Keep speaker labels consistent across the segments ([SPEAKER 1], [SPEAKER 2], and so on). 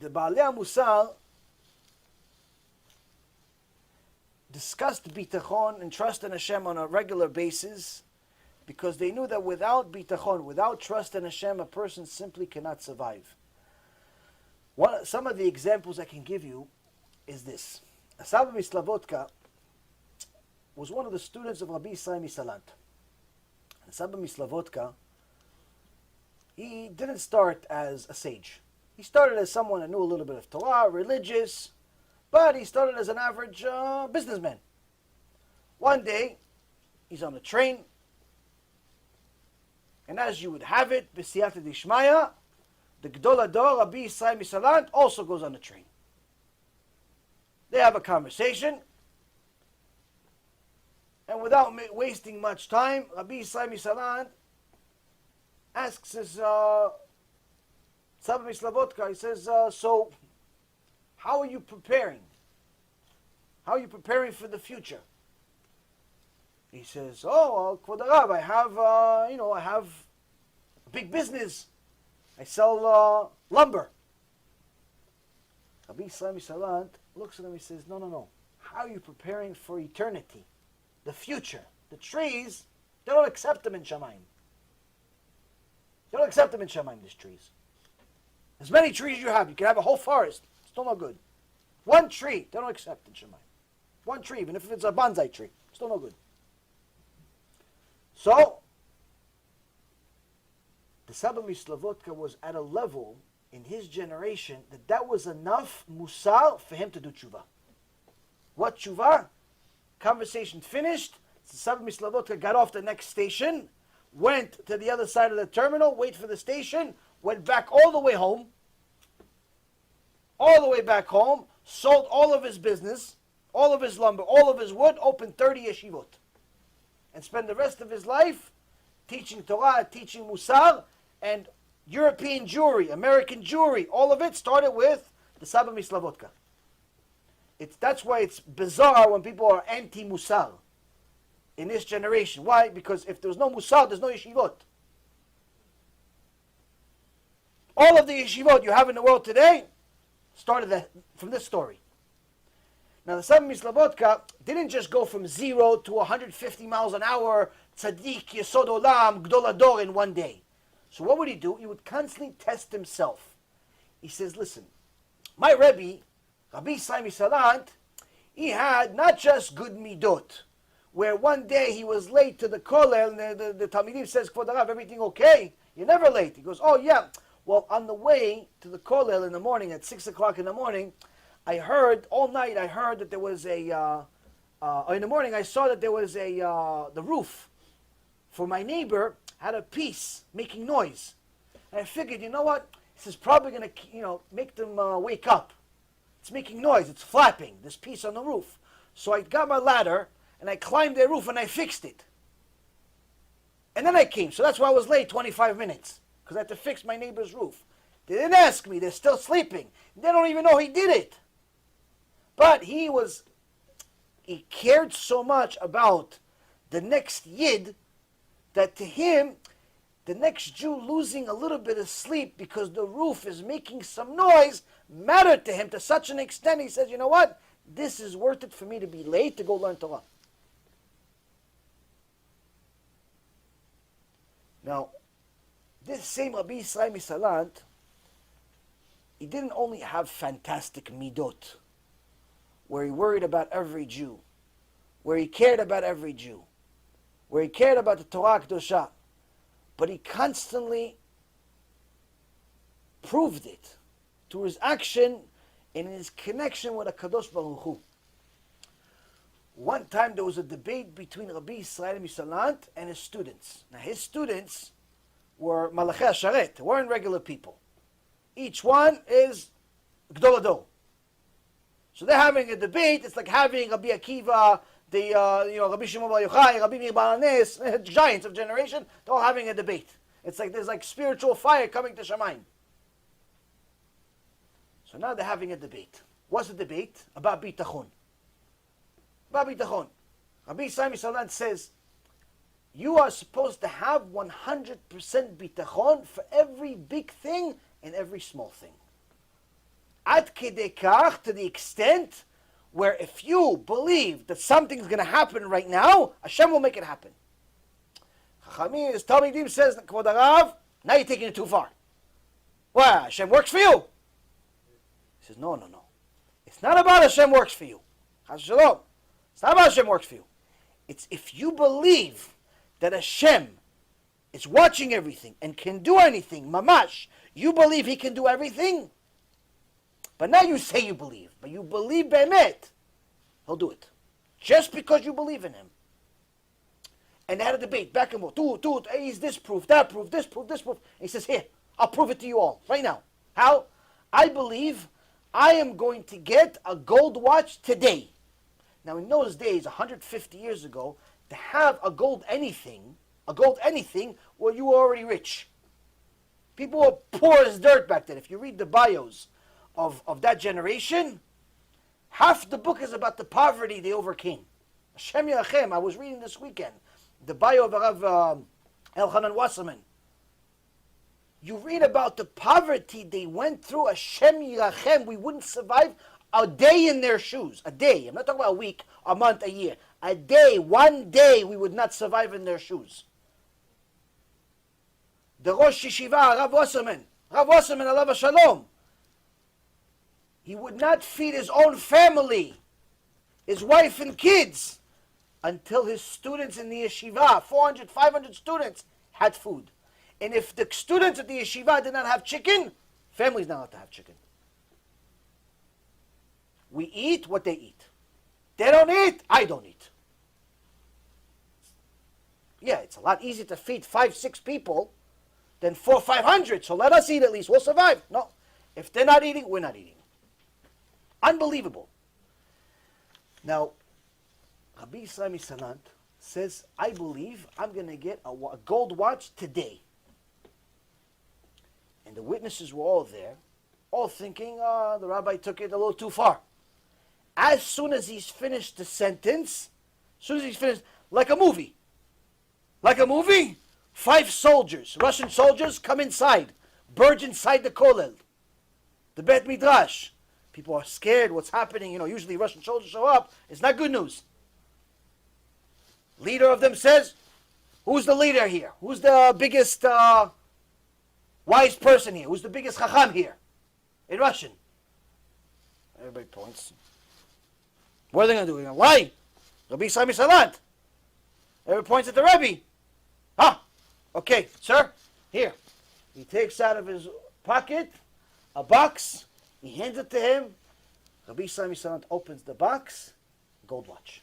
[SPEAKER 1] the Baalei Musar discussed Bitachon and trust in Hashem on a regular basis because they knew that without Bitachon, without trust in Hashem, a person simply cannot survive. Some of the examples I can give you is this. Saba Mislavotka was one of the students of Rabbi Yisrael Misalant. And Saba Mislavotka, he didn't start as a sage. He started as someone that knew a little bit of Torah, religious, but he started as an average businessman. One day, he's on a train, and as you would have it, B'siyata Dishmaya, the Gdol Ador, Rabbi Yisrael Misalant, also goes on the train. They have a conversation, and without wasting much time, Rabbi Yisrael Misalant asks his Saba Mislavotka, he says, so, how are you preparing? How are you preparing for the future? He says, oh, Kvod Harav, I have a big business. I sell lumber. Rabbi Yisrael Misalant looks at him and says, no. How are you preparing for eternity? The future. The trees, they don't accept them in Shamayim. They don't accept them in Shamayim, these trees. As many trees you can have a whole forest. Still no good. One tree, they don't accept in Shamayim. One tree, even if it's a bonsai tree. Still no good. So, the Saba Mislavotka was at a level in his generation that was enough musar for him to do tshuva. What tshuva? Conversation finished. The Saba Mislavotka got off the next station, went to the other side of the terminal, wait for the station, went back all the way home, sold all of his business, all of his lumber, all of his wood, opened 30 yeshivot, and spent the rest of his life teaching Torah, teaching Musar, and European Jewry, American Jewry, all of it started with the Saba Mislavotka. That's why it's bizarre when people are anti-Musar in this generation. Why? Because if there's no Musar, there's no yeshivot. All of the yeshivot you have in the world today started from this story. Now the Saba Mislavotka didn't just go from 0 to 150 miles an hour, tzaddik, yesod olam, gdol ador in one day. So what would he do? He would constantly test himself. He says, listen, my Rebbe, Rabbi Yisrael Misalant, he had not just good midot, where one day he was late to the kollel, and the Talmidim says, Kvod Harav, everything okay? You're never late. He goes, oh yeah. Well, on the way to the kollel in the morning, at 6 o'clock in the morning, all night that there was in the morning I saw that there was the roof for my neighbor had a piece making noise. And I figured, you know what? This is probably going to, make them wake up. It's making noise. It's flapping, this piece on the roof. So I got my ladder, and I climbed the roof, and I fixed it. And then I came. So that's why I was late 25 minutes, because I had to fix my neighbor's roof. They didn't ask me. They're still sleeping. They don't even know he did it. But he cared so much about the next Yid that to him, the next Jew losing a little bit of sleep because the roof is making some noise mattered to him to such an extent. He says, you know what? This is worth it for me to be late to go learn Torah. Now, this same Rabbi Yisrael Misalant, he didn't only have fantastic midot, where he worried about every Jew, where he cared about every Jew, where he cared about the Torah Kedosha, but he constantly proved it through his action and in his connection with HaKadosh Baruch Hu. One time there was a debate between Rabbi Yisrael Misalant and his students. Now his students were Malachei HaSharet, weren't regular people. Each one is Gdol Ador. So they're having a debate. It's like having Rabbi Akiva, Rabbi Shimon Bar Yochai, Rabbi Meir Bar Anes, giants of generation. They're all having a debate. It's like there's like spiritual fire coming to Shamayim. So now they're having a debate. What's the debate? About Bitachon. About Bitachon. Rabbi Yisrael Misalant says, you are supposed to have 100% Bitachon for every big thing and every small thing. Ad kedei kach, to the extent where if you believe that something's going to happen right now, Hashem will make it happen. Chachamim, his Talmidim says, Kvod Harav, now you're taking it too far. Why? Hashem works for you. He says, no. It's not about Hashem works for you. Chas Shalom. It's not about Hashem works for you. It's if you believe that Hashem is watching everything and can do anything, mamash, you believe He can do everything, but now you say you believe, but you believe be'emet, He'll do it. Just because you believe in Him. And they had a debate, back and forth, hey, is this proof, that proof, this proof, this proof. And he says, here, I'll prove it to you all, right now. How? I believe I am going to get a gold watch today. Now in those days, 150 years ago, to have a gold anything, well, you were already rich. People were poor as dirt back then. If you read the bios of that generation, half the book is about the poverty they overcame. Hashem Yirachem, I was reading this weekend, the bio of Rav Elchanan Wasserman. You read about the poverty they went through. Hashem Yirachem, we wouldn't survive a day in their shoes. A day. I'm not talking about a week, a month, a year. A day, one day, we would not survive in their shoes. The Rosh Yeshiva, Rav Wasserman, Alav Shalom, he would not feed his own family, his wife and kids, until his students in the yeshiva, 400, 500 students, had food. And if the students at the yeshiva did not have chicken, families not allowed to have chicken. We eat what they eat. They don't eat, I don't eat. Yeah, it's a lot easier to feed 5-6 people than 400-500, so let us eat at least, we'll survive. No, if they're not eating, we're not eating. Unbelievable. Now, Rabbi Yisrael Salant says, I believe I'm going to get a gold watch today. And the witnesses were all there, all thinking, the rabbi took it a little too far. As soon as he's finished the sentence, like a movie, 5 soldiers, Russian soldiers, come inside, burge inside the kollel, the Bet Midrash. People are scared, what's happening? Usually Russian soldiers show up, it's not good news. Leader of them says, who's the leader here? Who's the biggest wise person here? Who's the biggest chacham here? In Russian. Everybody points. What are they going to do? They're going to lie? Rabbi Yisrael Salant. Everybody points at the Rabbi. Okay, sir, here. He takes out of his pocket a box. He hands it to him. Rabbi Yisrael Salant opens the box. Gold watch.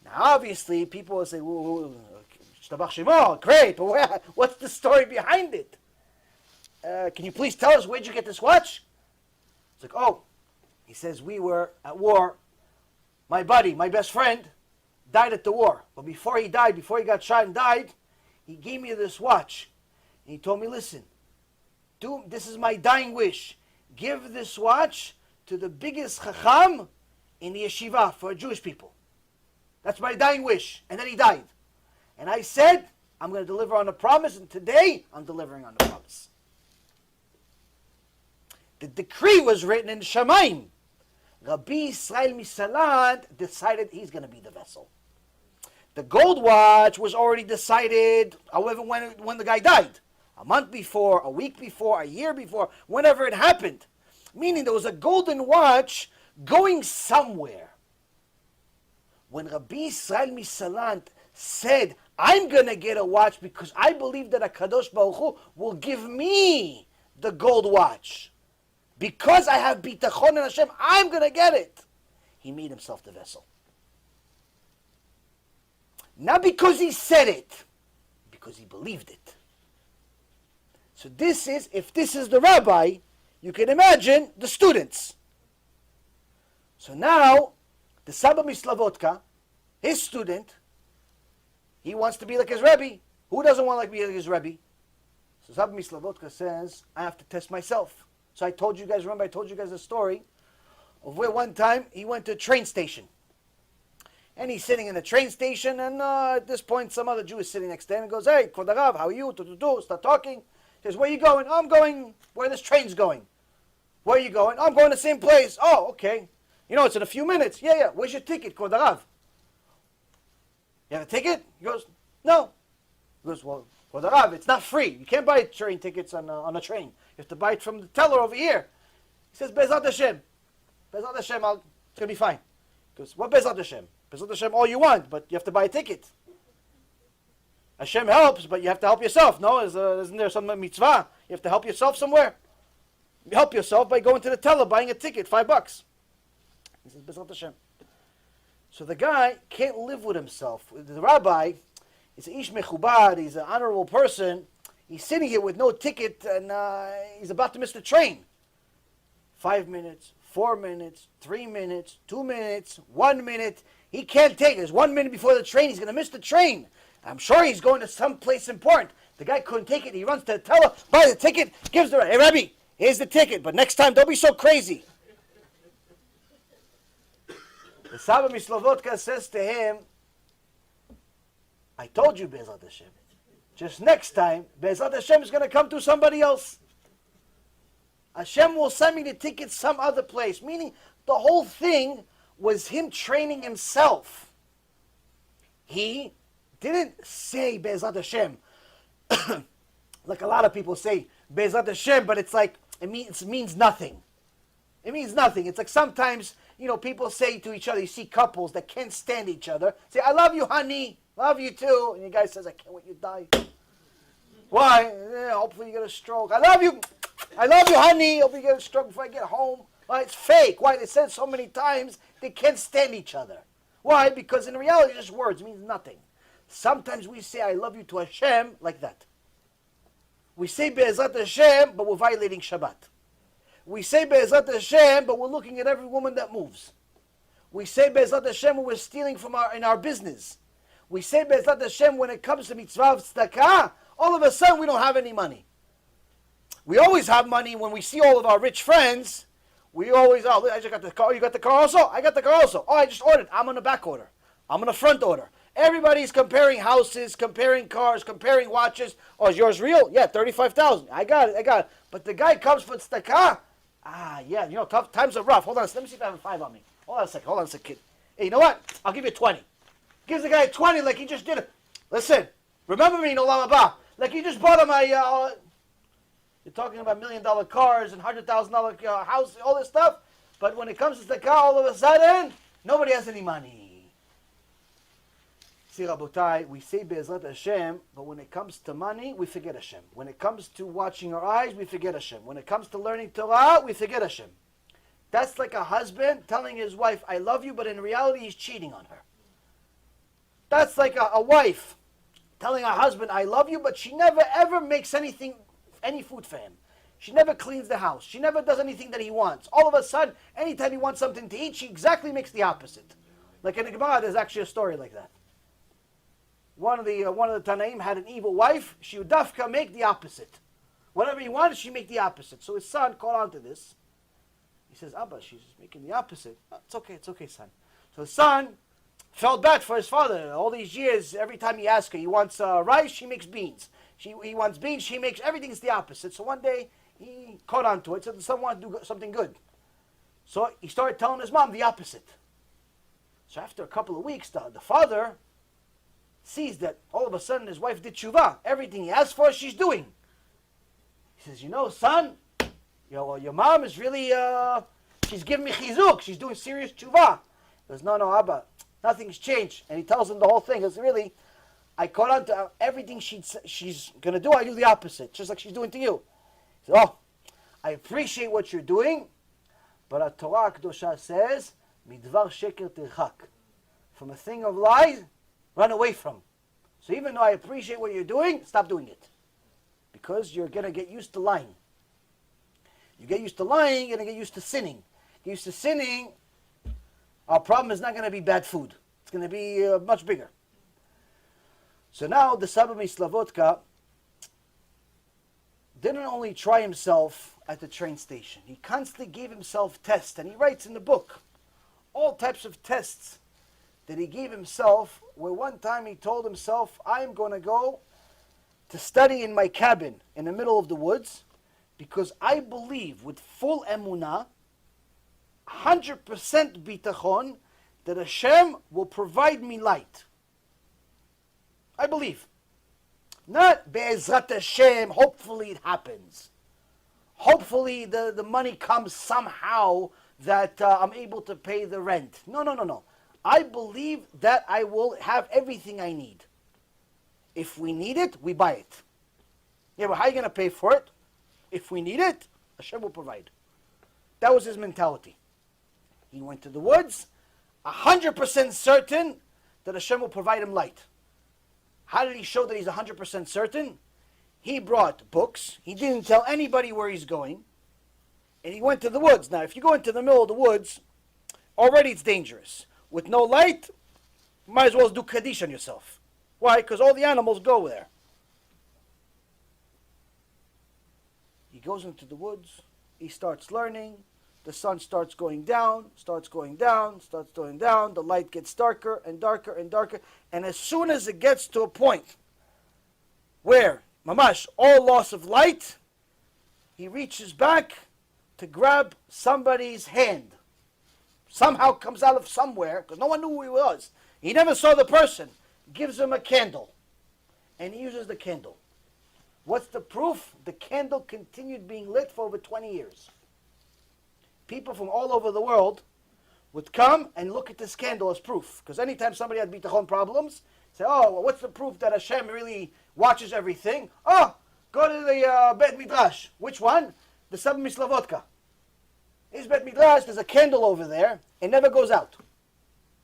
[SPEAKER 1] Now, obviously, people will say, great, but what's the story behind it? Can you please tell us, where'd you get this watch? It's like, he says, we were at war. My buddy, my best friend, died at the war. But before he got shot and died, he gave me this watch. And he told me, listen, this is my dying wish. Give this watch to the biggest chacham in the yeshiva for Jewish people. That's my dying wish. And then he died. And I said, I'm going to deliver on the promise, and today I'm delivering on the promise. The decree was written in Shemaim. Rabbi Yisrael Salant decided he's going to be the vessel. The gold watch was already decided, however, when the guy died. A month before, a week before, a year before, whenever it happened. Meaning there was a golden watch going somewhere. When Rabbi Yisrael Salant said, I'm going to get a watch because I believe that HaKadosh Baruch Hu will give me the gold watch. Because I have Bitachon in Hashem, I'm going to get it. He made himself the vessel. Not because he said it, because he believed it. So if this is the rabbi, you can imagine the students. So now, the Saba Mislavotka, his student, he wants to be like his Rebbe. Who doesn't want to be like his Rebbe? So Saba Mislavotka says, I have to test myself. So I told you guys a story of where one time he went to a train station. And he's sitting in the train station, and at this point some other Jew is sitting next to him and goes, hey, Kvod Harav, how are you? Start talking. He says, where are you going? Oh, I'm going where this train's going. Where are you going? Oh, I'm going to the same place. Oh, okay. You know, it's in a few minutes. Yeah. Where's your ticket, Kvod Harav? You have a ticket? He goes, no. He goes, well, Kvod Harav, it's not free. You can't buy train tickets on a train. You have to buy it from the teller over here. He says, Bezat Hashem. Bezat Hashem, it's going to be fine. He goes, what Bezat Hashem? Bezat Hashem all you want, but you have to buy a ticket. Hashem helps, but you have to help yourself. No, isn't there some mitzvah? You have to help yourself somewhere. You help yourself by going to the teller, buying a ticket, $5. He says, Bezat Hashem. So the guy can't live with himself. The rabbi is an ish mechubad, he's an honorable person. He's sitting here with no ticket, and he's about to miss the train. 5 minutes, 4 minutes, 3 minutes, 2 minutes, 1 minute. He can't take it. There's 1 minute before the train. He's going to miss the train. I'm sure he's going to some place important. The guy couldn't take it. He runs to the teller, buys the ticket, gives the, hey, Rabbi, here's the ticket, but next time don't be so crazy. The Saba Mislovodka says to him, I told you, Bezat Hashem. Just next time, Bezat Hashem is going to come to somebody else. Hashem will send me the ticket some other place. Meaning, the whole thing was him training himself. He didn't say Bezat Hashem. Like a lot of people say Bezat Hashem, but it's like, it means nothing. It means nothing. It's like sometimes, people say to each other, you see couples that can't stand each other, say, I love you, honey. Love you too. And the guy says, I can't wait you die. Why? Hopefully you get a stroke. I love you. I love you, honey. Hope you get a stroke before I get home. Well, it's fake. Why? They said so many times they can't stand each other. Why? Because in reality, it's just words. It means nothing. Sometimes we say, I love you to Hashem like that. We say Be'ezat Hashem, but we're violating Shabbat. We say Be'ezat Hashem, but we're looking at every woman that moves. We say Be'ezat Hashem when we're stealing in our business. We say Be'ezat Hashem when it comes to mitzvah of tzedakah. All of a sudden, we don't have any money. We always have money when we see all of our rich friends. We always, I just got the car. You got the car also? I got the car also. Oh, I just ordered. I'm on the back order. I'm on the front order. Everybody's comparing houses, comparing cars, comparing watches. Oh, is yours real? Yeah, 35,000. I got it. But the guy comes for tzedakah. Yeah, tough times are rough. Hold on, let me see if I have a 5 on me. Hold on a second, kid. Hey, you know what? I'll give you 20. Gives the guy 20 like he just did it. Listen, remember me in Olam Haba. Like you just bought him you're talking about $1 million cars and $100,000 house, all this stuff. But when it comes to tzedakah, all of a sudden, nobody has any money. See, Rabotai, we say Be'ezrat Hashem, but when it comes to money, we forget Hashem. When it comes to watching our eyes, we forget Hashem. When it comes to learning Torah, we forget Hashem. That's like a husband telling his wife, I love you, but in reality, he's cheating on her. That's like a wife telling her husband, I love you, but she never ever makes any food for him. She never cleans the house. She never does anything that he wants. All of a sudden, anytime he wants something to eat, she exactly makes the opposite. Like in the Gemara, there's actually a story like that. One of the Tanaim had an evil wife. She would dafka make the opposite. Whatever he wanted, she make the opposite. So his son caught on to this. He says, Abba, she's making the opposite. Oh, it's okay, son. So the son felt bad for his father. All these years, every time he asks her, he wants rice, she makes beans. He wants beans, she makes, everything's the opposite. So one day, he caught on to it, said the son wanted to do something good. So he started telling his mom the opposite. So after a couple of weeks, the father sees that all of a sudden his wife did tshuva. Everything he asked for, she's doing. He says, son, your mom is really, she's giving me chizuk. She's doing serious tshuva. He goes, no, Abba, nothing's changed. And he tells him the whole thing. He goes, really, I caught on to everything she's going to do. I do the opposite, just like she's doing to you. He says, I appreciate what you're doing, but our Torah Kedosha says, midvar sheker tirchak. From a thing of lies, run away from. So even though I appreciate what you're doing, stop doing it. Because you're going to get used to lying. You get used to lying, you're going to get used to sinning. Get used to sinning, our problem is not going to be bad food. It's going to be much bigger. So now the Saba Mislavotka didn't only try himself at the train station. He constantly gave himself tests. And he writes in the book all types of tests that he gave himself, where one time he told himself, I am going to go to study in my cabin in the middle of the woods because I believe with full emunah, 100% bitachon, that Hashem will provide me light. I believe. Not be'ezrat Hashem, hopefully it happens. Hopefully the money comes somehow that I'm able to pay the rent. No. I believe that I will have everything I need. If we need it, we buy it. Yeah, but how are you going to pay for it? If we need it, Hashem will provide. That was his mentality. He went to the woods, 100% certain that Hashem will provide him light. How did he show that he's 100% certain? He brought books. He didn't tell anybody where he's going. And he went to the woods. Now, if you go into the middle of the woods, already it's dangerous. With no light, you might as well do Kaddish on yourself. Why? Because all the animals go there. He goes into the woods. He starts learning. The sun starts going down. The light gets darker and darker and darker. And as soon as it gets to a point where, mamash, all loss of light, he reaches back to grab somebody's hand. Somehow comes out of somewhere, because no one knew who he was. He never saw the person. Gives him a candle. And he uses the candle. What's the proof? The candle continued being lit for over 20 years. People from all over the world would come and look at this candle as proof. Because anytime somebody had bitachon problems, say, oh, well, what's the proof that Hashem really watches everything? Oh, go to the Bet Midrash. Which one? The Sub Mislavodka. His Bet Midrash, there's a candle over there. It never goes out.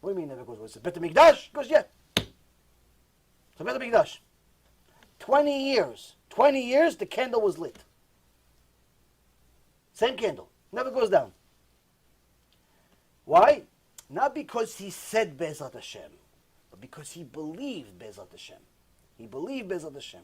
[SPEAKER 1] What do you mean never goes out? It's a Bet Midrash? He goes, yeah. It's a Bet Midrash. 20 years. 20 years, the candle was lit. Same candle. Never goes down. Why? Not because he said Bezat Hashem, but because he believed Bezat Hashem. He believed Bezat Hashem.